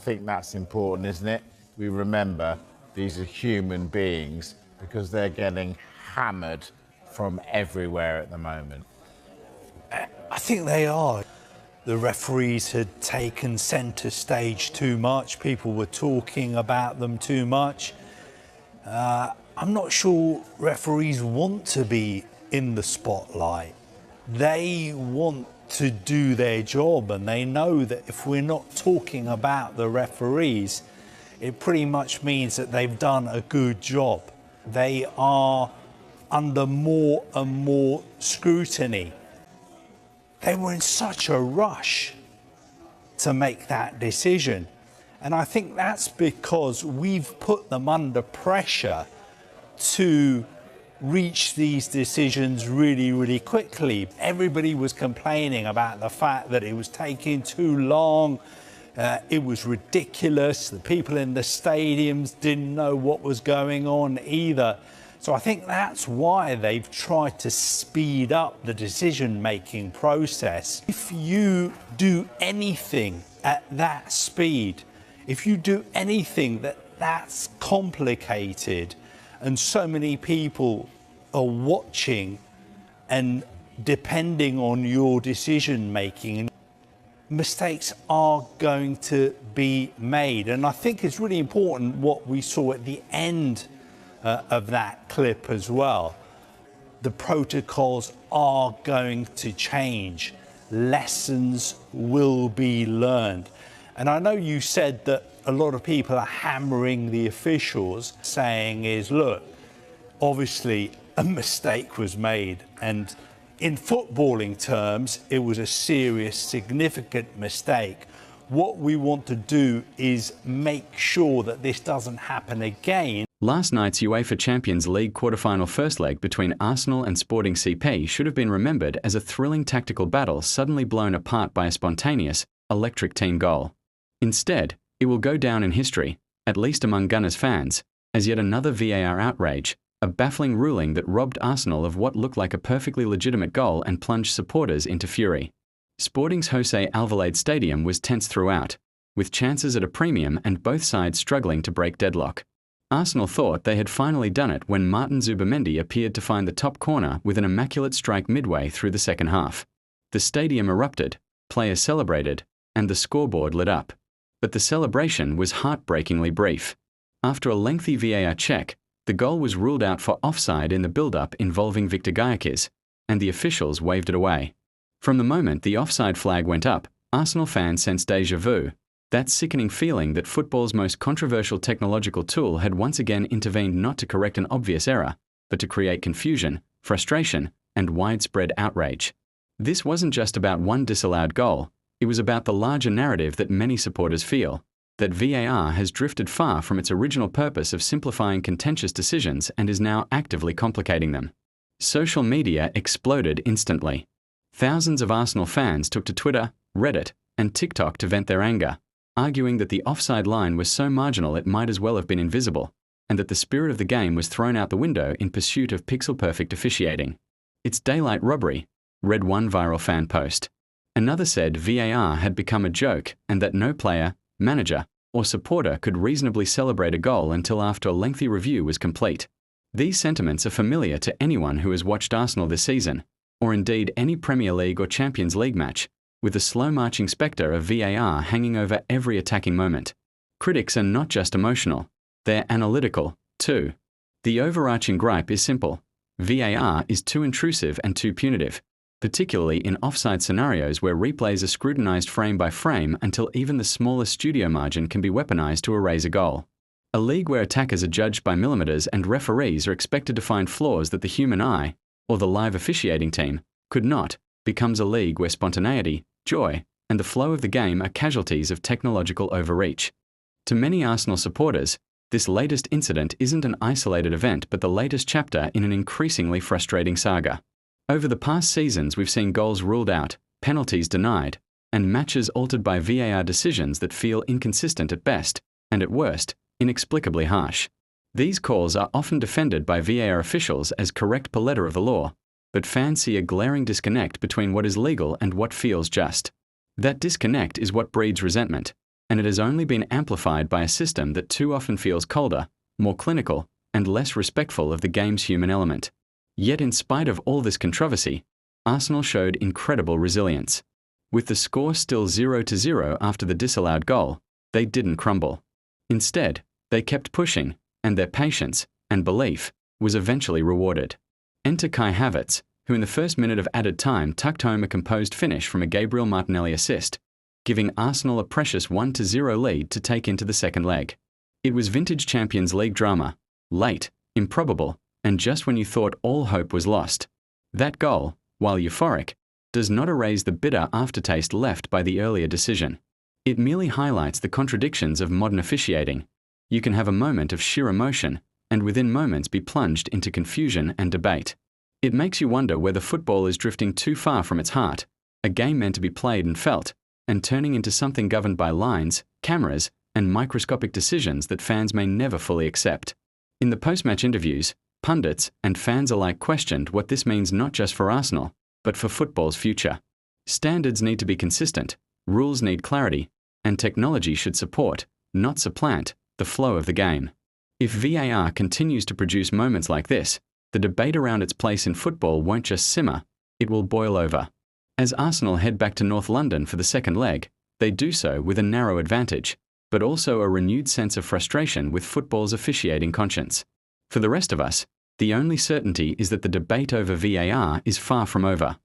think that's important, isn't it? We remember these are human beings because they're getting hammered from everywhere at the moment. I think they are. The referees had taken centre stage too much. People were talking about them too much. I'm not sure referees want to be in the spotlight. They want to do their job, and they know that if we're not talking about the referees, it pretty much means that they've done a good job. They are under more and more scrutiny. They were in such a rush to make that decision. And I think that's because we've put them under pressure to reach these decisions really, really quickly. Everybody was complaining about the fact that it was taking too long. It was ridiculous. The people in the stadiums didn't know what was going on either. So I think that's why they've tried to speed up the decision-making process. If you do anything at that speed, if you do anything that's complicated and so many people are watching and depending on your decision-making, mistakes are going to be made. And I think it's really important what we saw at the end of that clip as well. The protocols are going to change. Lessons will be learned. And I know you said that a lot of people are hammering the officials, saying is, look, obviously a mistake was made. And in footballing terms, it was a serious, significant mistake. What we want to do is make sure that this doesn't happen again. Last night's UEFA Champions League quarter-final first leg between Arsenal and Sporting CP should have been remembered as a thrilling tactical battle suddenly blown apart by a spontaneous, electric team goal. Instead, it will go down in history, at least among Gunners fans, as yet another VAR outrage, a baffling ruling that robbed Arsenal of what looked like a perfectly legitimate goal and plunged supporters into fury. Sporting's Jose Alvalade Stadium was tense throughout, with chances at a premium and both sides struggling to break deadlock. Arsenal thought they had finally done it when Martin Zubamendi appeared to find the top corner with an immaculate strike midway through the second half. The stadium erupted, players celebrated, and the scoreboard lit up. But the celebration was heartbreakingly brief. After a lengthy VAR check, the goal was ruled out for offside in the build-up involving Victor Gyökeres, and the officials waved it away. From the moment the offside flag went up, Arsenal fans sensed déjà vu. That sickening feeling that football's most controversial technological tool had once again intervened not to correct an obvious error, but to create confusion, frustration, and widespread outrage. This wasn't just about one disallowed goal, it was about the larger narrative that many supporters feel, that VAR has drifted far from its original purpose of simplifying contentious decisions and is now actively complicating them. Social media exploded instantly. Thousands of Arsenal fans took to Twitter, Reddit, and TikTok to vent their anger, arguing that the offside line was so marginal it might as well have been invisible, and that the spirit of the game was thrown out the window in pursuit of pixel-perfect officiating. It's daylight robbery, read one viral fan post. Another said VAR had become a joke and that no player, manager, or supporter could reasonably celebrate a goal until after a lengthy review was complete. These sentiments are familiar to anyone who has watched Arsenal this season, or indeed any Premier League or Champions League match, with the slow-marching spectre of VAR hanging over every attacking moment. Critics are not just emotional, they're analytical, too. The overarching gripe is simple. VAR is too intrusive and too punitive, particularly in offside scenarios where replays are scrutinized frame by frame until even the smallest studio margin can be weaponized to erase a goal. A league where attackers are judged by millimeters and referees are expected to find flaws that the human eye, or the live officiating team, could not, becomes a league where spontaneity, joy, and the flow of the game are casualties of technological overreach. To many Arsenal supporters, this latest incident isn't an isolated event but the latest chapter in an increasingly frustrating saga. Over the past seasons we've seen goals ruled out, penalties denied, and matches altered by VAR decisions that feel inconsistent at best, and at worst, inexplicably harsh. These calls are often defended by VAR officials as correct per letter of the law, but fans see a glaring disconnect between what is legal and what feels just. That disconnect is what breeds resentment. and it has only been amplified by a system that too often feels colder, more clinical, and less respectful of the game's human element. Yet in spite of all this controversy, Arsenal showed incredible resilience. With the score still 0-0 after the disallowed goal, they didn't crumble. Instead, they kept pushing, and their patience and belief was eventually rewarded. Enter Kai Havertz, who in the first minute of added time tucked home a composed finish from a Gabriel Martinelli assist, giving Arsenal a precious 1-0 lead to take into the second leg. It was vintage Champions League drama, late, improbable, and just when you thought all hope was lost. That goal, while euphoric, does not erase the bitter aftertaste left by the earlier decision. It merely highlights the contradictions of modern officiating. You can have a moment of sheer emotion, and within moments be plunged into confusion and debate. It makes you wonder whether football is drifting too far from its heart, a game meant to be played and felt, and turning into something governed by lines, cameras, and microscopic decisions that fans may never fully accept. In the post-match interviews, pundits and fans alike questioned what this means not just for Arsenal, but for football's future. Standards need to be consistent, rules need clarity, and technology should support, not supplant, the flow of the game. If VAR continues to produce moments like this, the debate around its place in football won't just simmer, it will boil over. As Arsenal head back to North London for the second leg, they do so with a narrow advantage, but also a renewed sense of frustration with football's officiating conscience. For the rest of us, the only certainty is that the debate over VAR is far from over.